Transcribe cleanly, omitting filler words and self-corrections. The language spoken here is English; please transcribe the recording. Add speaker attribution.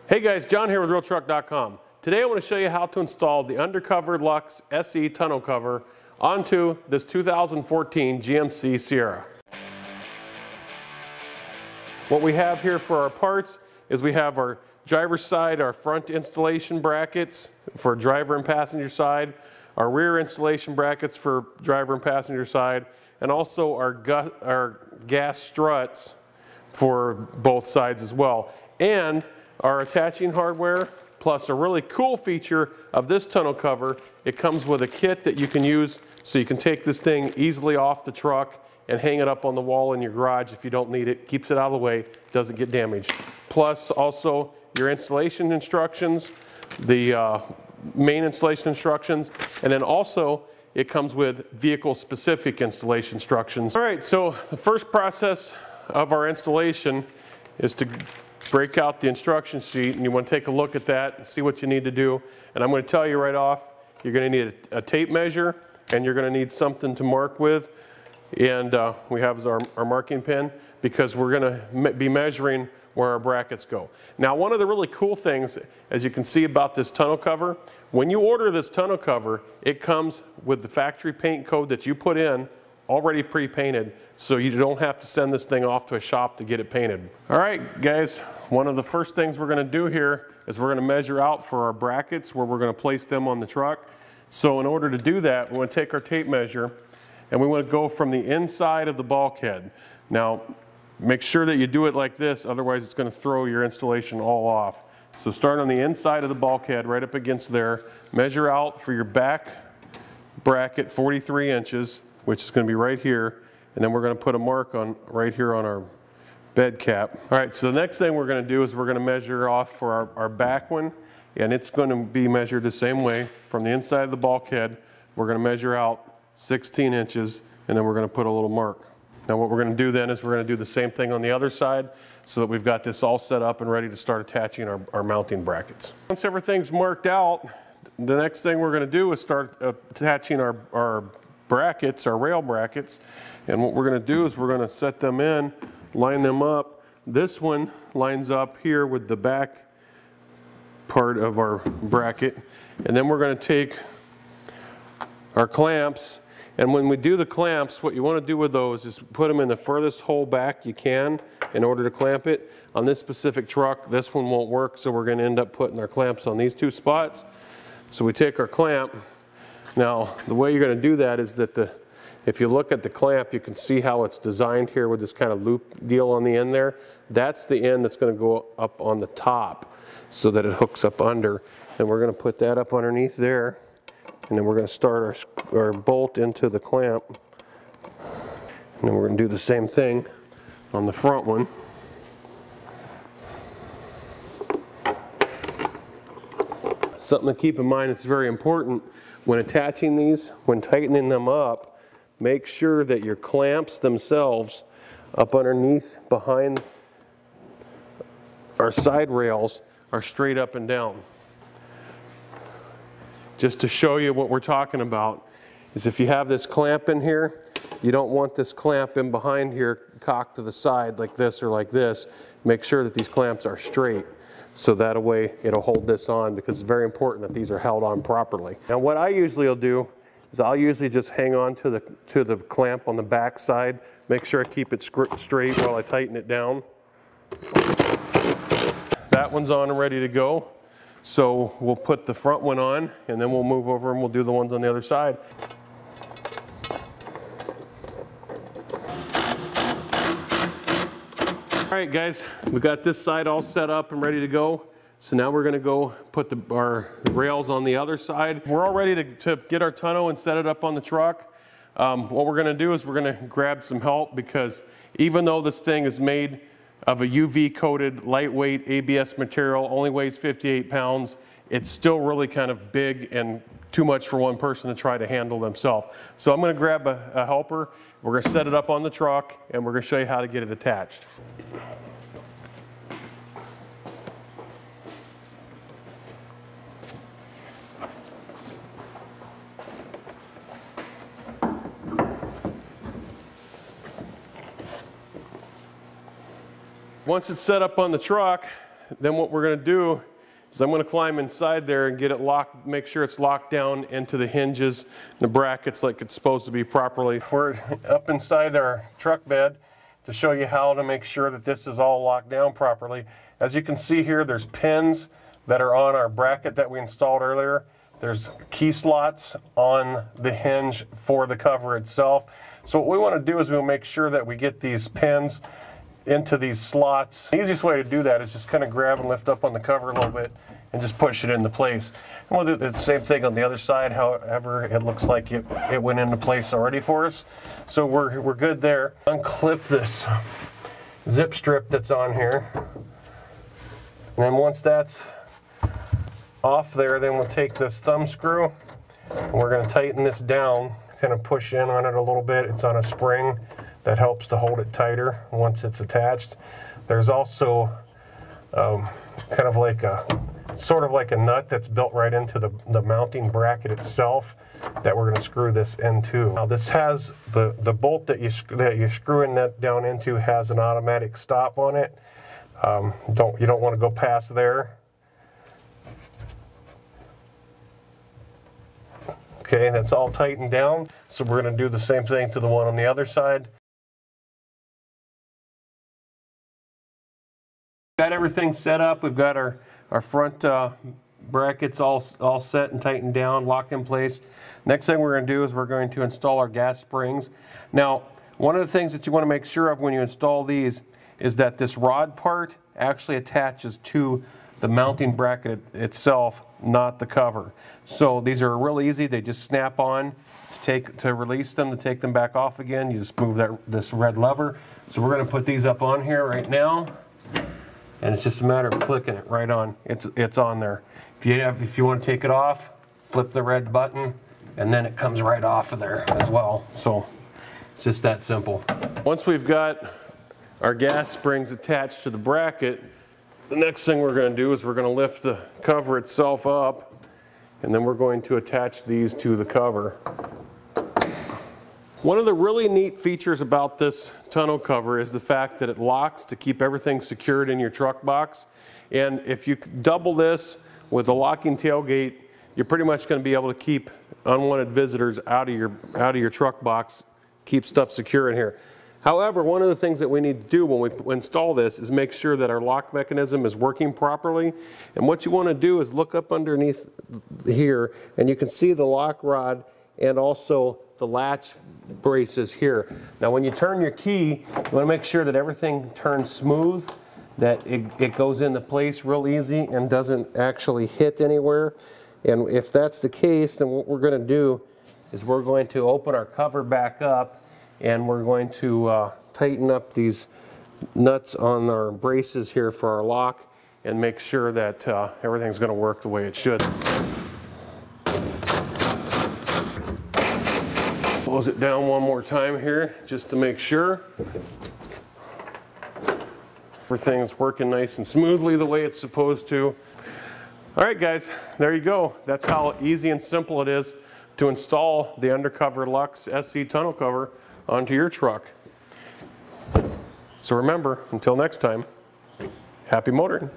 Speaker 1: Hey guys, John here with RealTruck.com. Today I want to show you how to install the Undercover Lux SE tonneau cover onto this 2014 GMC Sierra. What we have here for our parts is we have our driver's side, our front installation brackets for driver and passenger side, our rear installation brackets for driver and passenger side, and also our gas struts for both sides as well. And our attaching hardware, plus a really cool feature of this tonneau cover, it comes with a kit that you can use so you can take this thing easily off the truck and hang it up on the wall in your garage if you don't need it. Keeps it out of the way, doesn't get damaged. Plus also your installation instructions, the main installation instructions, and then also it comes with vehicle specific installation instructions. All right, so the first process of our installation is to break out the instruction sheet, and you want to take a look at that and see what you need to do. And I'm going to tell you right off, you're going to need a tape measure, and you're going to need something to mark with. And we have our marking pen, because we're going to be measuring where our brackets go. Now, one of the really cool things, as you can see about this tonneau cover, when you order this tonneau cover, it comes with the factory paint code that you put in already pre-painted, so you don't have to send this thing off to a shop to get it painted. All right, guys, one of the first things we're going to do here is we're going to measure out for our brackets where we're going to place them on the truck. So in order to do that, we want to take our tape measure and we want to go from the inside of the bulkhead. Now, make sure that you do it like this, otherwise it's going to throw your installation all off. So start on the inside of the bulkhead, right up against there, measure out for your back bracket 43 inches, which is going to be right here, and then we're going to put a mark on right here on our bed cap. All right, so the next thing we're going to do is we're going to measure off for our back one, and it's going to be measured the same way. From the inside of the bulkhead, we're going to measure out 16 inches, and then we're going to put a little mark. Now what we're going to do then is we're going to do the same thing on the other side, so that we've got this all set up and ready to start attaching our mounting brackets. Once everything's marked out, the next thing we're going to do is start attaching our brackets, our rail brackets. And what we're going to do is we're going to set them in, line them up. This one lines up here with the back part of our bracket, and then we're going to take our clamps, and when we do the clamps, what you want to do with those is put them in the furthest hole back you can in order to clamp it. On this specific truck, this one won't work, so we're going to end up putting our clamps on these two spots. So we take our clamp. Now, the way you're going to do that is that if you look at the clamp, you can see how it's designed here with this kind of loop deal on the end there. That's the end that's going to go up on the top so that it hooks up under. And we're going to put that up underneath there. And then we're going to start our bolt into the clamp. And then we're going to do the same thing on the front one. Something to keep in mind, it's very important when attaching these, when tightening them up, make sure that your clamps themselves up underneath behind our side rails are straight up and down. Just to show you what we're talking about is if you have this clamp in here, you don't want this clamp in behind here cocked to the side like this or like this. Make sure that these clamps are straight, so that way it'll hold this on, because it's very important that these are held on properly. Now what I usually will do is I'll usually just hang on to the clamp on the back side, make sure I keep it straight while I tighten it down. That one's on and ready to go. So we'll put the front one on, and then we'll move over and we'll do the ones on the other side. All right guys, we got this side all set up and ready to go. So now we're going to go put our rails on the other side. We're all ready to get our tonneau and set it up on the truck. What we're going to do is we're going to grab some help, because even though this thing is made of a UV coated lightweight ABS material, only weighs 58 pounds, it's still really kind of big and too much for one person to try to handle themselves. So I'm going to grab a helper, we're going to set it up on the truck, and we're going to show you how to get it attached. Once it's set up on the truck, then what we're going to do is I'm going to climb inside there and get it locked, make sure it's locked down into the hinges, the brackets like it's supposed to be properly. We're up inside our truck bed to show you how to make sure that this is all locked down properly. As you can see here, there's pins that are on our bracket that we installed earlier. There's key slots on the hinge for the cover itself. So what we want to do is we'll make sure that we get these pins into these slots. The easiest way to do that is just kind of grab and lift up on the cover a little bit and just push it into place. And we'll do the same thing on the other side, however it looks like it went into place already for us. So we're good there. Unclip this zip strip that's on here. And then once that's off there, then we'll take this thumb screw and we're going to tighten this down, kind of push in on it a little bit. It's on a spring that helps to hold it tighter once it's attached. There's also kind of like sort of like a nut that's built right into the mounting bracket itself that we're going to screw this into. Now this has the bolt that you're screwing that down into has an automatic stop on it. You don't want to go past there. Okay, that's all tightened down. So we're going to do the same thing to the one on the other side. Got everything set up. We've got our front brackets all set and tightened down, locked in place. Next thing we're going to do is we're going to install our gas springs. Now, one of the things that you want to make sure of when you install these is that this rod part actually attaches to the mounting bracket itself, not the cover. So these are real easy. They just snap on. To release them, to take them back off again, you just move this red lever. So we're going to put these up on here right now. And it's just a matter of clicking it right on. It's on there. If you want to take it off, flip the red button, and then it comes right off of there as well. So it's just that simple. Once we've got our gas springs attached to the bracket, the next thing we're going to do is we're going to lift the cover itself up, and then we're going to attach these to the cover. One of the really neat features about this tonneau cover is the fact that it locks to keep everything secured in your truck box. And if you double this with a locking tailgate, you're pretty much going to be able to keep unwanted visitors out of your truck box, keep stuff secure in here. However, one of the things that we need to do when we install this is make sure that our lock mechanism is working properly. And what you want to do is look up underneath here, and you can see the lock rod and also the latch braces here. Now when you turn your key, you want to make sure that everything turns smooth, that it goes into place real easy and doesn't actually hit anywhere. And if that's the case, then what we're going to do is we're going to open our cover back up, and we're going to tighten up these nuts on our braces here for our lock and make sure that everything's going to work the way it should. Close it down one more time here just to make sure everything's working nice and smoothly the way it's supposed to. All right guys, there you go. That's how easy and simple it is to install the Undercover Lux SC tonneau cover onto your truck. So remember, until next time, happy motoring.